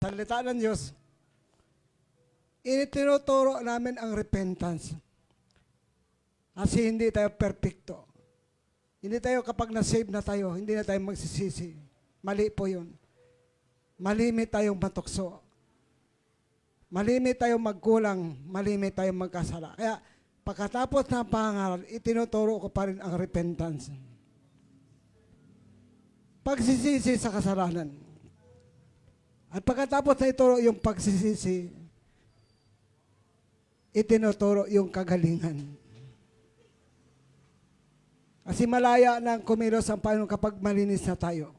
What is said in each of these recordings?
salita ng Diyos, itinuturo namin ang repentance. Kasi hindi tayo perfecto. Hindi tayo kapag na-save na tayo, hindi na tayo magsisisi. Mali po yun. Malimit tayong matukso. Malimit tayong magkulang. Malimit tayong magkasala. Kaya pagkatapos ng pangaral, itinuturo ko pa rin ang repentance. Pagsisisi sa kasalanan. At pagkatapos na ituro yung pagsisisi, itinuturo yung kagalingan. Kasi malaya nang kumilos ang Panginoon kapag malinis na tayo.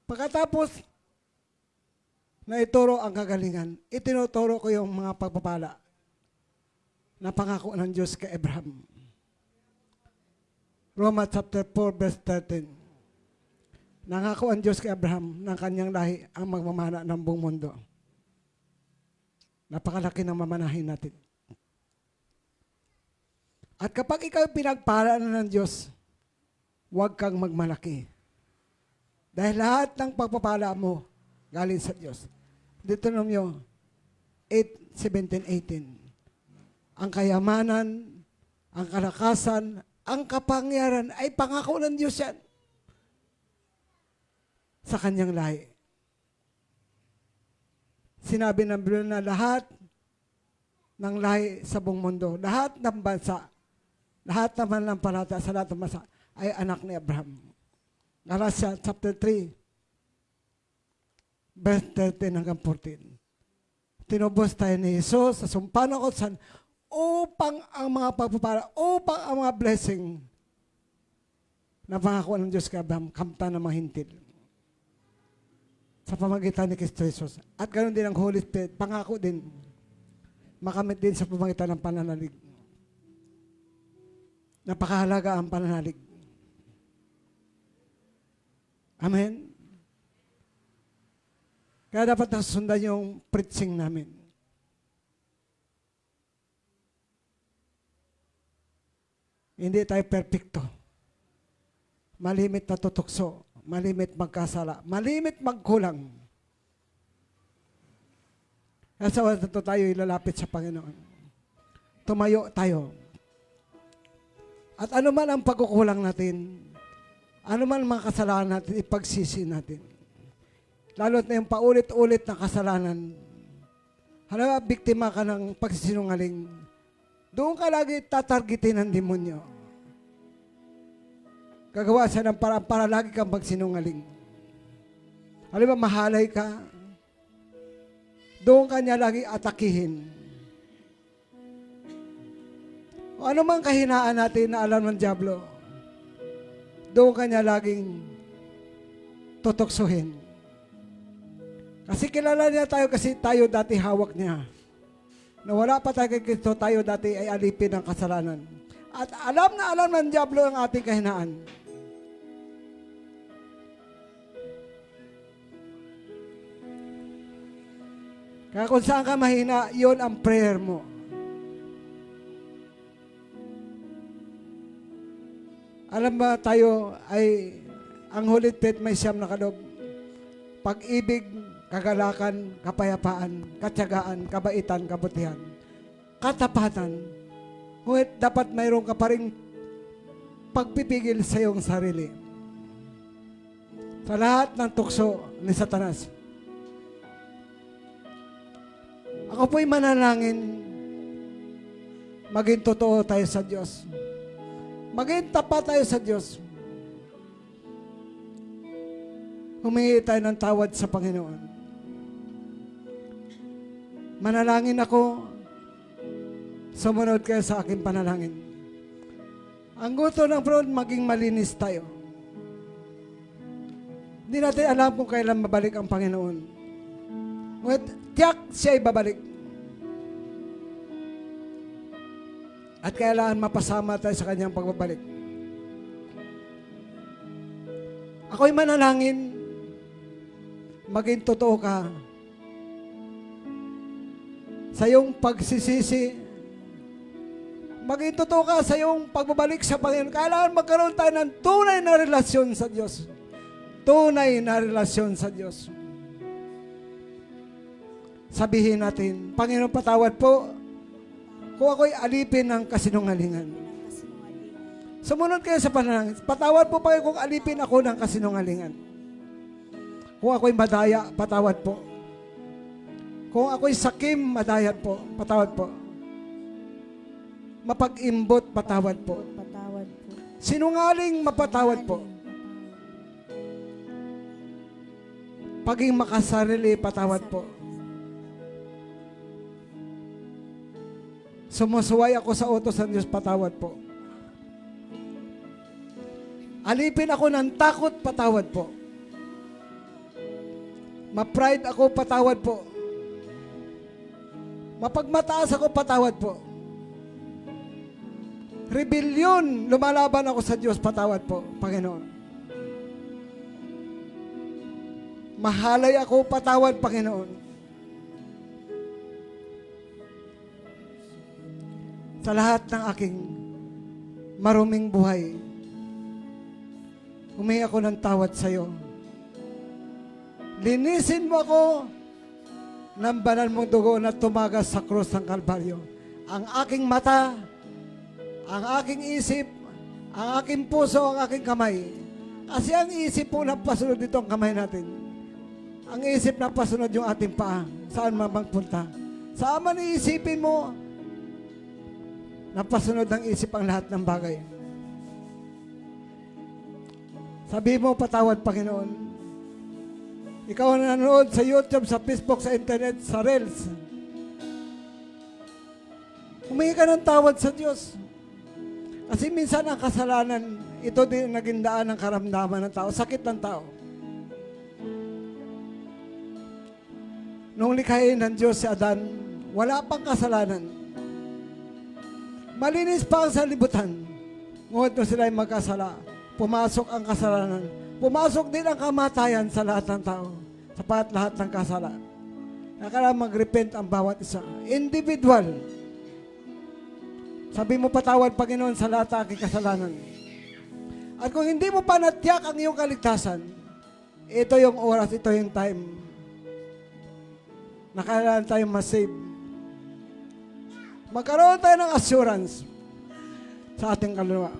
Pagkatapos na ituro ang kagalingan, itinuturo ko yung mga pagpapala na pangako ng Diyos kay Abraham. Romans chapter 4 verse 13. Nangako ang Diyos kay Abraham ng kanyang lahi ang magmamana ng buong mundo. Napakalaki ng mamanahin natin. At kapag ikaw pinagpala na ng Diyos, huwag kang magmalaki. Dahil lahat ng pagpapala mo, galing sa Diyos. Deuteronomio 8:17-18. Ang kayamanan, ang kalakasan, ang kapangyarihan ay pangako ng Diyos yan sa kanyang lahi. Sinabi ng Biblia na lahat ng lahi sa buong mundo, lahat ng bansa, lahat naman ng palata sa lahat ng bansa ay anak ni Abraham. Galatians chapter 3, verse 13 hanggang 14. Tinubos tayo ni Jesus sa sumpa ng kautusan upang ang mga pagpapala, upang ang mga blessing na pangako ng Diyos kay Abraham, kamtan ng mga hintil. Sa pamagitan ni Kristo Jesus. At ganoon din ang Holy Spirit, pangako din, makamit din sa pamagitan ng pananalig. Napakahalaga ang pananalig. Amen? Kaya dapat nasundan yung preaching namin. Hindi tayo perfecto. Malimit na tutukso. Malimit magkasala. Malimit magkulang. Kaya sa oras na ito tayo ilalapit sa Panginoon. Tumayo tayo. At ano man ang pagkukulang natin, ano man ang mga kasalanan natin, ipagsisi natin. Lalo na yung paulit-ulit na kasalanan. Halimbawa, biktima ka ng pagsisinungaling. Doon ka lagi tatargetin ng demonyo. Gagawa siya ng paraan para lagi kang magsinungaling. Halimbawa, mahalay ka. Doon ka niya lagi atakihin. O ano mang kahinaan natin na alam ng Diablo, doon kanya laging tutoksohin. Kasi kilala niya tayo kasi tayo dati hawak niya. Na wala pa tayo kay Kristo, tayo dati ay alipin ng kasalanan. At alam na alam ng Diablo ang ating kahinaan. Kaya kung saan ka mahina, yon ang prayer mo. Alam ba tayo ay ang Holy Spirit may siyam na kaloob. Pag-ibig, kagalakan, kapayapaan, katyagaan, kabaitan, kabutihan, katapatan. Ngunit dapat mayroon ka pa rin pagpipigil sa iyong sarili. Sa lahat ng tukso ni Satanas. Ako po'y manalangin, maging totoo tayo sa Diyos. Maging tapat tayo sa Diyos. Humingi tayo ng tawad sa Panginoon. Manalangin ako, sumunod kayo sa aking panalangin. Ang gusto ng Panginoon, maging malinis tayo. Hindi natin alam kung kailan mabalik ang Panginoon. Ngunit tiyak siya ay babalik. At kailangan mapasama tayo sa kanyang pagbabalik. Ako'y manalangin, maging totoo ka sa iyong pagsisisi, maging totoo ka sa iyong pagbabalik sa Panginoon. Kailangan magkaroon tayo ng tunay na relasyon sa Diyos. Tunay na relasyon sa Diyos. sabihin natin, Panginoon, patawad po kung ako'y alipin ng kasinungalingan. Sumunod kayo sa panalangin. Patawad po Panginoon kung alipin ako ng kasinungalingan. Kung ako'y madaya, patawad po. Kung ako'y sakim, madayat po, patawad po. Mapag-imbot, patawad po. Patawad po. Sinungaling, mapatawad po. Paging makasarili, patawad po. Sumusuway ako sa utos ng Diyos, patawad po. Alipin ako ng takot, patawad po. Ma-pride ako, patawad po. Mapagmataas ako, patawad po. Rebellion, lumalaban ako sa Diyos, patawad po, Panginoon. Mahalay ako, patawad, Panginoon. Sa lahat ng aking maruming buhay, humingi ako ng tawad sa iyo. Linisin mo ako ng banal mong dugo na tumagas sa krus ng Kalbaryo. Ang aking mata, ang aking isip, ang aking puso, ang aking kamay. Kasi ang isip po napasunod dito ang kamay natin. Ang isip napasunod yung ating paa. Saan man magpunta. Saan man iisipin mo, napasunod ng isip ang lahat ng bagay. Sabi mo, patawad, Panginoon. Ikaw ang nanonood sa YouTube, sa Facebook, sa internet, sa Reels. Humingi ka ng tawad sa Diyos. Kasi minsan ang kasalanan, ito din ang naging daan ng karamdaman ng tao, sakit ng tao. Nung likhain ng Diyos si Adan, wala pang kasalanan. Malinis pa ang salibutan. Ngunit nung sila ay magkasala, pumasok ang kasalanan. Pumasok din ang kamatayan sa lahat ng tao. Sapat lahat ng kasala. Kailangan mag-repent ang bawat isa. Individual. Sabi mo, patawad, Panginoon, sa lahat ng aking kasalanan. At kung hindi mo pa natiyak ang iyong kaligtasan, ito yung oras, ito yung time na kailangan tayong masave. Magkaroon tayo ng assurance sa ating kaluluwa.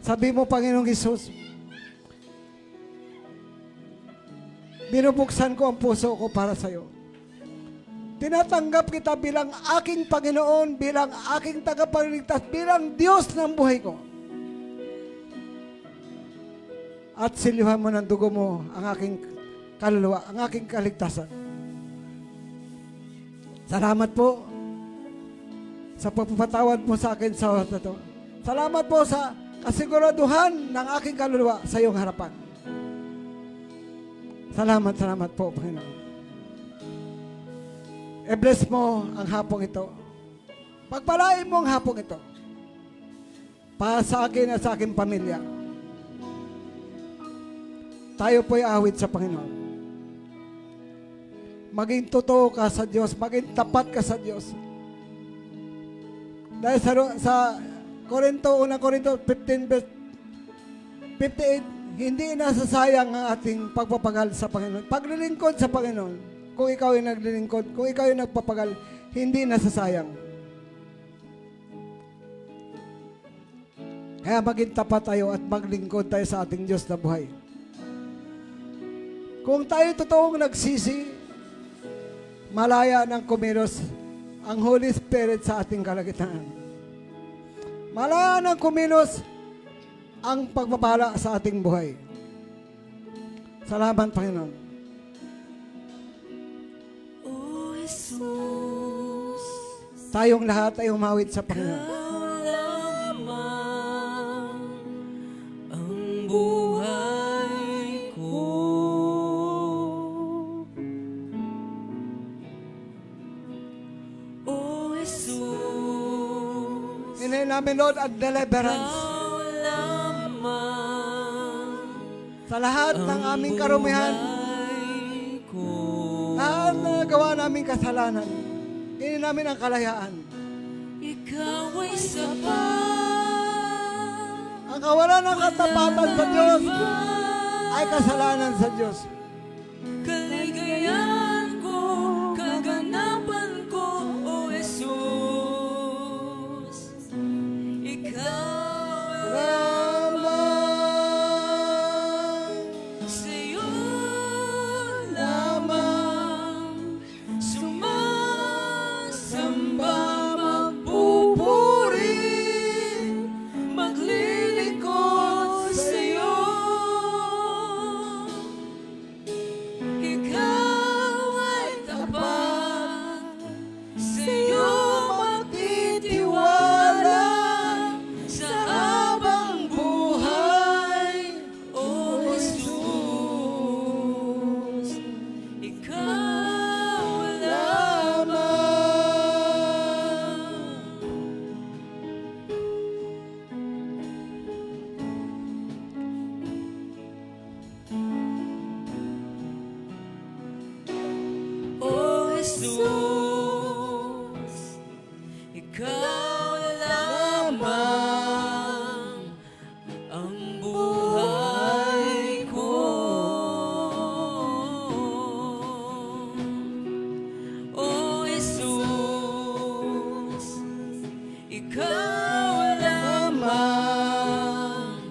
Sabi mo, Panginoong Hesus, binubuksan ko ang puso ko para sa iyo. Tinatanggap kita bilang aking Panginoon, bilang aking tagapagligtas, bilang Diyos ng buhay ko. At silihan mo ng dugo mo ang aking kaluluwa, ang aking kaligtasan. Salamat po sa pagpapatawad mo sa akin sa oras na ito. Salamat po sa kasiguraduhan ng aking kaluluwa sa iyong harapan. Salamat po, Panginoon. I-bless mo ang hapong ito. Pagpalain mo ang hapong ito. Para sa akin at sa aking pamilya. Tayo po'y awit sa Panginoon. Maging totoo ka sa Diyos. Maging tapat ka sa Diyos. Dahil sa Korinto, unang Korinto 15 verse 58, hindi nasasayang ang ating pagpapagal sa Panginoon. Paglilingkod sa Panginoon, kung ikaw ay naglilingkod, kung ikaw ay nagpapagal, hindi nasasayang. Kaya maging tapat tayo at maglingkod tayo sa ating Diyos na buhay. Kung tayo totoong nagsisi, malaya ng kumilos ang Holy Spirit sa ating kalagitnaan. Malaya ng kumilos ang pagpapala sa ating buhay. Salamat, Panginoon. O Jesus, Tayong lahat ay umawit sa Panginoon. lamang ang buhay ko. O Jesus, Hinahin namin, Lord, ang deliverance sa lahat ng aming karumihan, lahat na nagawa naming kasalanan. Hinahin namin ang kalayaan. Ikaw ay sapat. Ang kawalan ng katapatan sa Diyos ay kasalanan sa Diyos. Kaligayahan ko Jesus, ikaw lamang ang buhay ko. O Jesus, ikaw lamang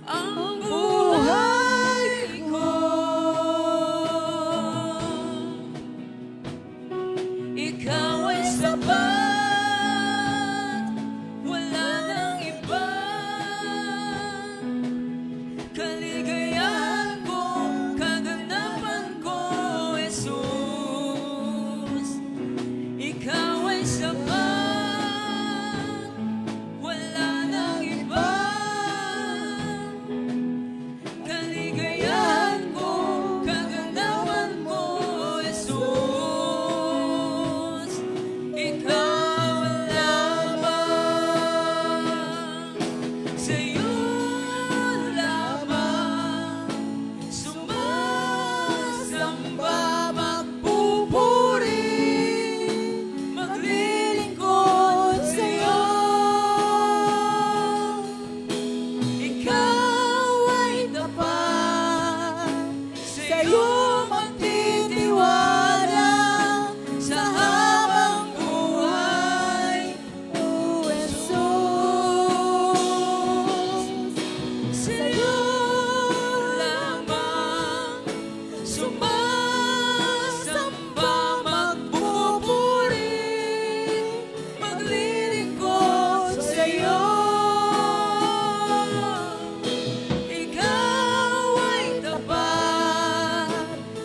ang buhay ko. Ikaw ay sapat, wala nang iba. Kaligayahan ko, kaganapan ko, Jesus. Ikaw ay sapat, wala nang iba. Kaligayahan ko, kaganapan ko, Jesus. Ikaw lamang, sa'yo lamang sumasamba, magpupuri, maglilingkod sa'yo. Ikaw ay tapat, sa'yo magtitiwala sa habang buhay, O Jesus. Sa'yo lamang sumasamba, magpupuri, maglilingkod sa'yo. Ikaw ay tapat,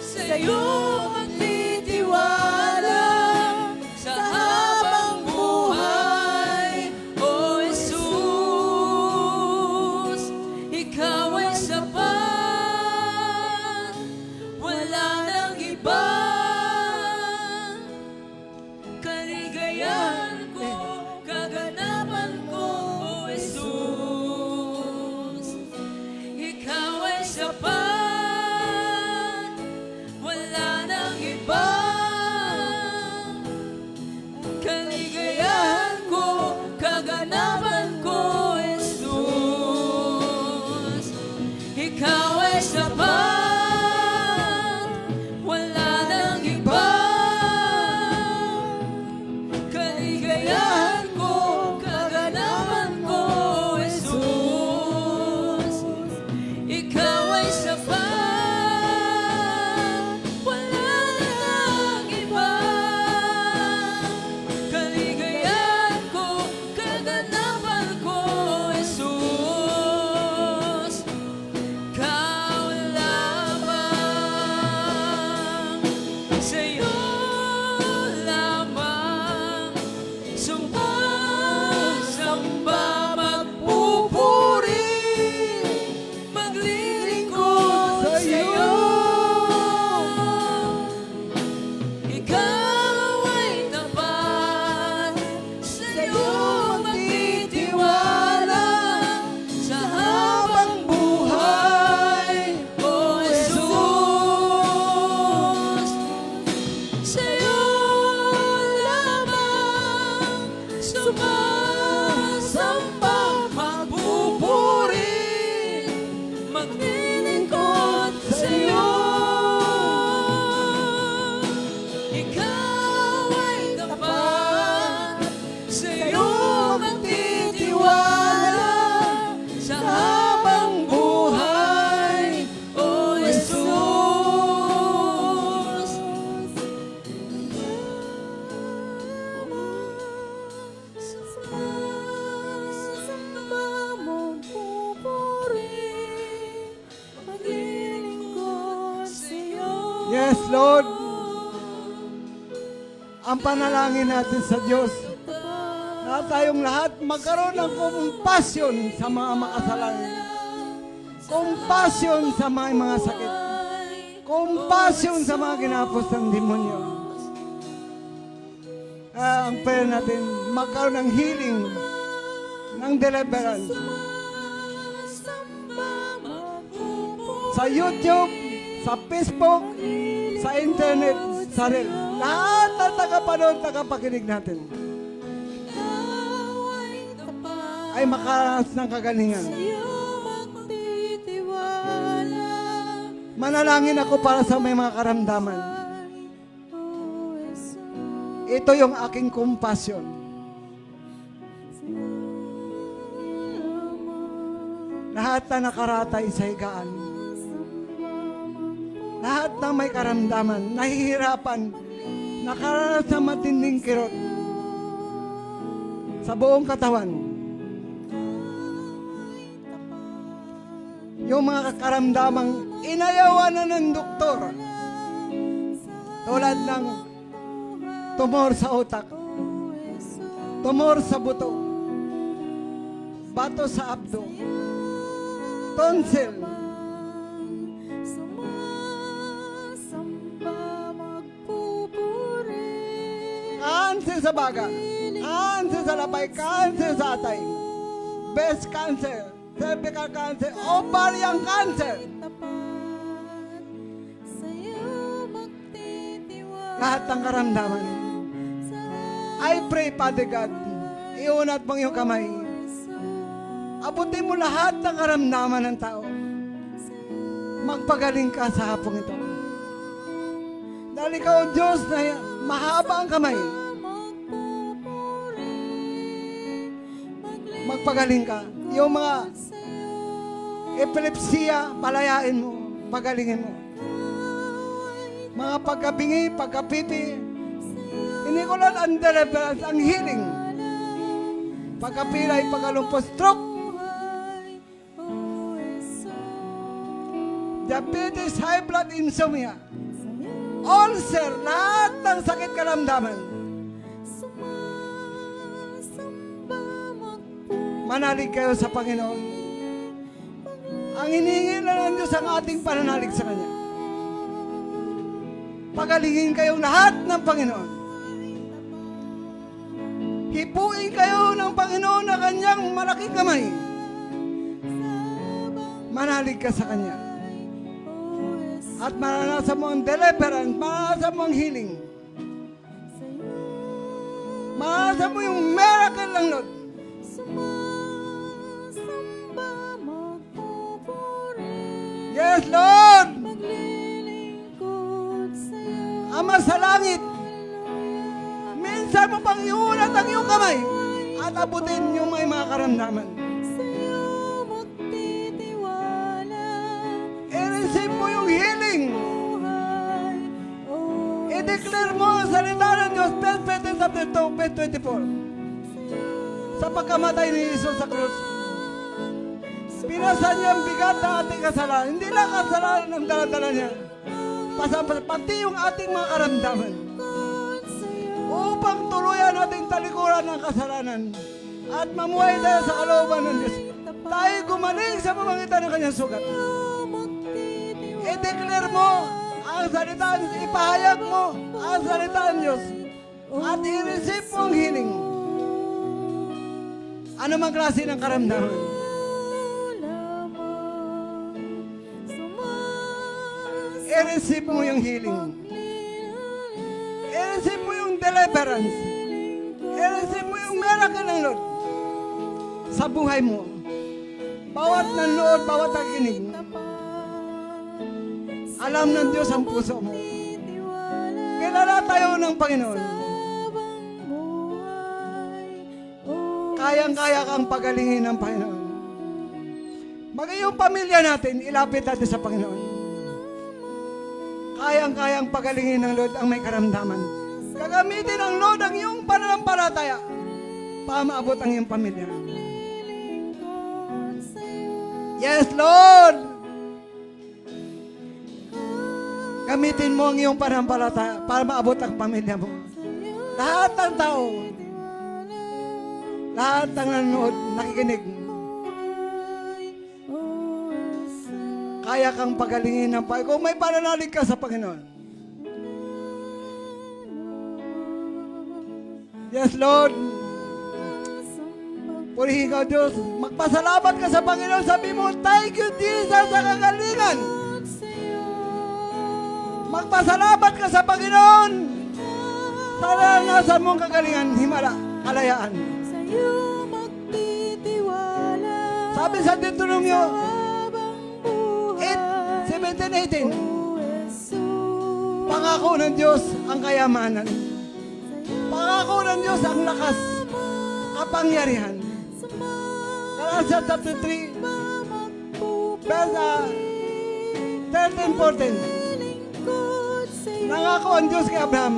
sa'yo magtitiwala sa habang buhay, O Jesus. Ikaw ay sapat, wala nang iba. Kaligayahan ko, kaganapan ko, O Jesus. Ikaw ay sapat, wala nang iba. Kaligayahan ko, kaganapan ko, Jesus. Ikaw ay sapat, wala nang iba. Kaligayahan ko, kaganapan ko, Jesus. Ikaw ay sapat, wala nang iba. Kaligayahan ko, kaganapan ko, Jesus. Ikaw lamang, sa'yo lamang sumasamba, magpupuri, maglilingkod sa'yo. Ikaw ay tapat, sa'yo magtitiwala sa habang buhay, O Jesus. Sa'yo lamang sumasamba, magpupuri, maglilingkod sa'yo. Ikaw ay tapat, sa'yo magtitiwala sa habang buhay, O Jesus. Sumasamba, magpupuri, maglilingkod sa'yo. Yes, Lord. Ang panalangin natin sa Diyos na tayong lahat magkaroon ng compassion sa mga makasalanan. Compassion sa mga sakit. Compassion sa mga ginapos ng demonyo. Ang prayer natin, magkaroon ng healing, ng deliverance. Sa YouTube, sa Facebook, sa internet, sa reel. Lahat ng tagapanood, tagapakinig natin Ikaw ay tapat. ay makaranas ng kagalingan. Sa'yo magtitiwala. Manalangin ako para sa may mga karamdaman. O Jesus. Ito yung aking compassion. Lahat na nakaratay sa higaan. Lahat na may karamdaman, nahihirapan, nakaranas ng matinding kirot sa buong katawan. Yung mga karamdamang inayawan na ng doktor, tulad ng tumor sa utak, tumor sa buto, bato sa abdo, tonsil, Sumasamba magpupuri. cancer sa baga, cancer sa labay, cancer sa atay, breast cancer, cervical cancer, ovarian cancer. Tapat. Sa'yo magtitiwala. Lahat ng karamdaman. I pray, Father God, iunat mo yung kamay. Abutin mo lahat ng karamdaman ng tao. Magpagaling ka sa hapong ito. Dahil ikaw, Diyos, na mahaba ang kamay. Magpagaling ka. Yung mga epilepsiya, palayain mo, pagalingin mo. Mga pagkabingi, pagkapipi, hindi ko lang ang deliverance, ang healing. Pagkapilay, pagkalumpos, stroke, diabetes, high blood, insomnia, ulcer, lahat ng sakit karamdaman. Manalig kayo sa Panginoon. Ang hinihingi na ng Diyos ang ating pananalig sa Kanya. Pagalingin kayong lahat ng Panginoon. Hipuin kayo ng Panginoon na Kanyang malaking kamay. Manalig ka sa Kanya. At maranasan mo ang deliverance, maranasan mo ang healing. Maranasan mo yung miracle ng Lord. Sumasamba magpupuri. Yes, Lord! Maglilingkod sa'yo. Ama sa langit, minsan mo pang iunat ang iyong kamay at abutin yung may mga karamdaman. Sa'yo magtitiwala. I-receive mo yung healing. Buhay, o I-declare mo ang salita ng Diyos, 1 Peter chapter 2, verse 24. Sa pagkamatay ni Jesus sa krus, pinasan niya ang bigat na ating kasalanan. Hindi lang kasalanan ang daladala niya, pati yung ating mga karamdaman. Upang tuluyan nating talikuran ng kasalanan at mamuhay tayo sa kalooban ng Diyos. Tayo gumaling sa pamamagitan ng kanyang sugat. I-declare mo ang salita, ipahayag mo ang salita ng Diyos at i-receive mo ang healing. Ano mang klase ng karamdaman? I-receive mo yung healing. I-receive mo yung deliverance. I-receive mo yung miracle ng Lord sa buhay mo. Bawat nanood, bawat nakikinig, alam ng Diyos ang puso mo. Kilala tayo ng Panginoon. Kayang-kaya kang pagalingin ng Panginoon. Magayong pamilya natin, ilapit natin sa Panginoon. Kayang-kayang pagalingin ng Lord ang may karamdaman. Gagamitin ng Lord ang iyong pananampalataya para maabot ang iyong pamilya. Yes, Lord! Gamitin mo ang iyong pananampalataya para maabot ang pamilya mo. Lahat ng tao, lahat ng nanonood, nakikinig, kaya kang pagalingin ng Panginoon. Kung may pananalig ka sa Panginoon. Yes, Lord. Purihin ka, Diyos. Magpasalamat ka sa Panginoon. Sabi mo, thank you, Jesus, sa kagalingan. Magpasalamat ka sa Panginoon. Sa naranasan mong kagalingan, himala, kalayaan. sa'yo magtitiwala. Sabi sa Deuteronomio Habang buhay, 8:17-18, O Jesus. pangako ng Diyos ang kayamanan. Pangako ng Diyos ang lakas, kapangyarihan. Galatians chapter 3, verse 13-14. Nangako ang Diyos kay Abraham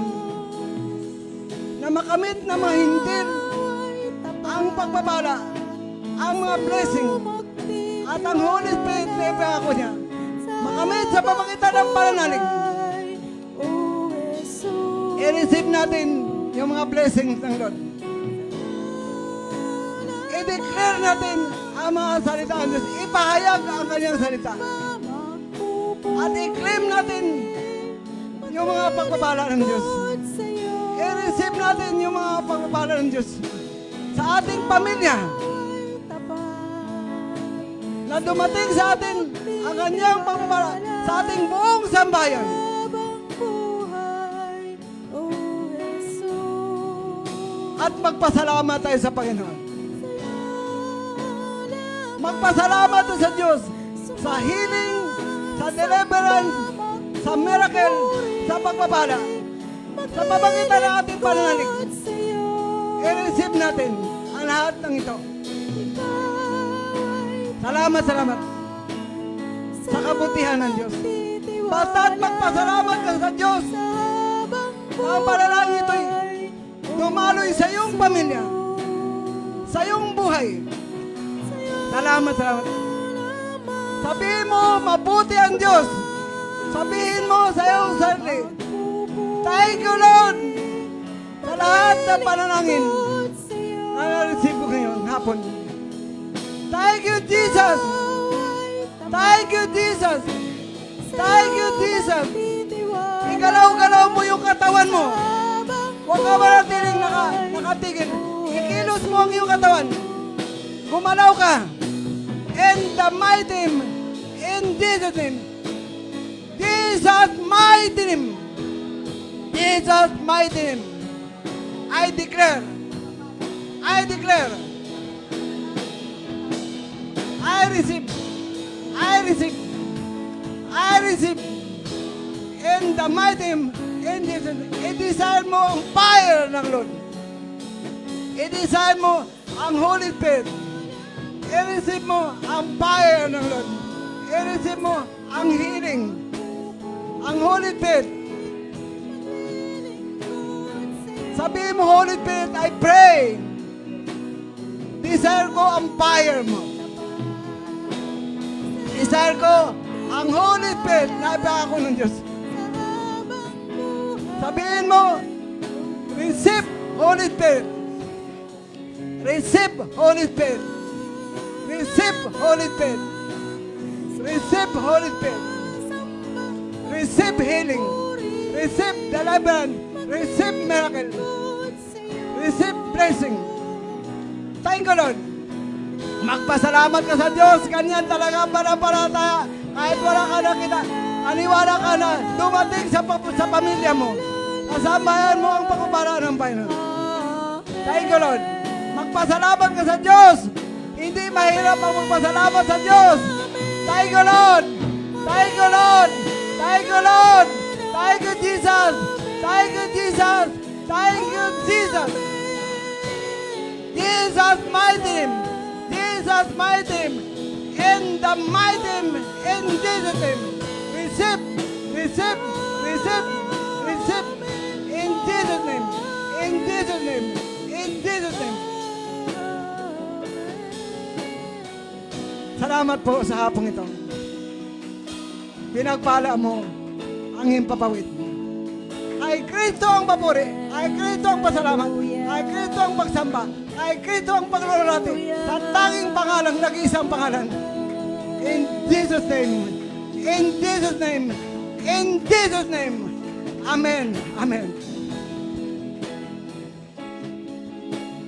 na makamit na mahindir ang pagpapala, ang mga blessing, at ang Holy Spirit na ipangako niya. Makamit sa pamagitan ng pananalig. I-receive natin yung mga blessings ng Lord. I-declare natin ang mga salita ng Diyos. Ipahayag ang kanyang salita. At i-claim natin yung mga pagpapala ng Diyos. I-receive natin yung mga pagpapala ng Diyos sa ating pamilya na dumating sa atin ang kanyang pagpapala sa ating buong sambayan. At magpasalamat tayo sa Panginoon. Magpasalamat tayo sa Diyos sa healing, sa deliverance, sa miracle, sa pagpapala, sa pamagitan ng ating pananalig. I-receive natin ang lahat ng ito. Salamat, salamat sa kabutihan ng Diyos. Basta't magpasalamat ka sa Diyos, ang panalangin ito'y dumaloy sa iyong pamilya, sa iyong buhay. Salamat, salamat. Sabihin mo, mabuti ang Diyos. Sabihin mo sa iyong sarili, thank you, Lord, sa lahat ng panalangin na na-receive ko ngayon, hapon. Thank you, Jesus. Thank you, Jesus. Thank you, Jesus. Igalaw-galaw mo yung katawan mo. Huwag ka manatiling nakatigil. Ikilos mo ang iyong katawan. Gumalaw ka. In the mighty name, in Jesus' name. Jesus' mighty name. Jesus' mighty name. I declare, I receive, in the mighty name, in Jesus' name. I-desire mo ang fire ng Lord. I-desire mo ang Holy Spirit. I-receive mo ang fire ng Lord. I-receive mo ang healing, ang Holy Spirit. Sabihin mo, Holy Spirit, I pray. Desire ko ang fire mo. Desire ko ang Holy Spirit na ipangako ng Diyos. Sabihin mo, receive Holy Spirit. Receive Holy Spirit. Receive Holy Spirit. Receive Holy Spirit. Receive healing. Receive deliverance. Receive miracle. Receive blessing. Thank you, Lord. Magpasalamat ka sa Diyos. Ganyan talaga para kahit wala ka nakita. Aniwala ka na dumating sa pamilya mo. Kasamayan mo ang pagpapala ng Panginoon. Thank you, Lord. Magpasalamat ka sa Diyos. Hindi mahirap ang magpasalamat sa Diyos. Thank you, Lord. Thank you, Lord. Thank you, Lord. Thank you, Jesus. Thank you, Jesus. Thank you, Jesus. Jesus' mighty name. Jesus' mighty name. In the mighty name. In Jesus' name. Receive. Receive. Receive. Receive. In Jesus' name. In Jesus' name. In Jesus' name. Salamat po sa hapong ito. Pinagpala mo ang himpapawid. Ay Kristo ang papuri. Ay Kristo ang pasalamat. Ay Kristo ang pagsamba. Ay Kristo ang paglulati. Sa tanging pangalan, nag-iisang pangalan. In Jesus' name. In Jesus' name. In Jesus' name. Amen. Amen.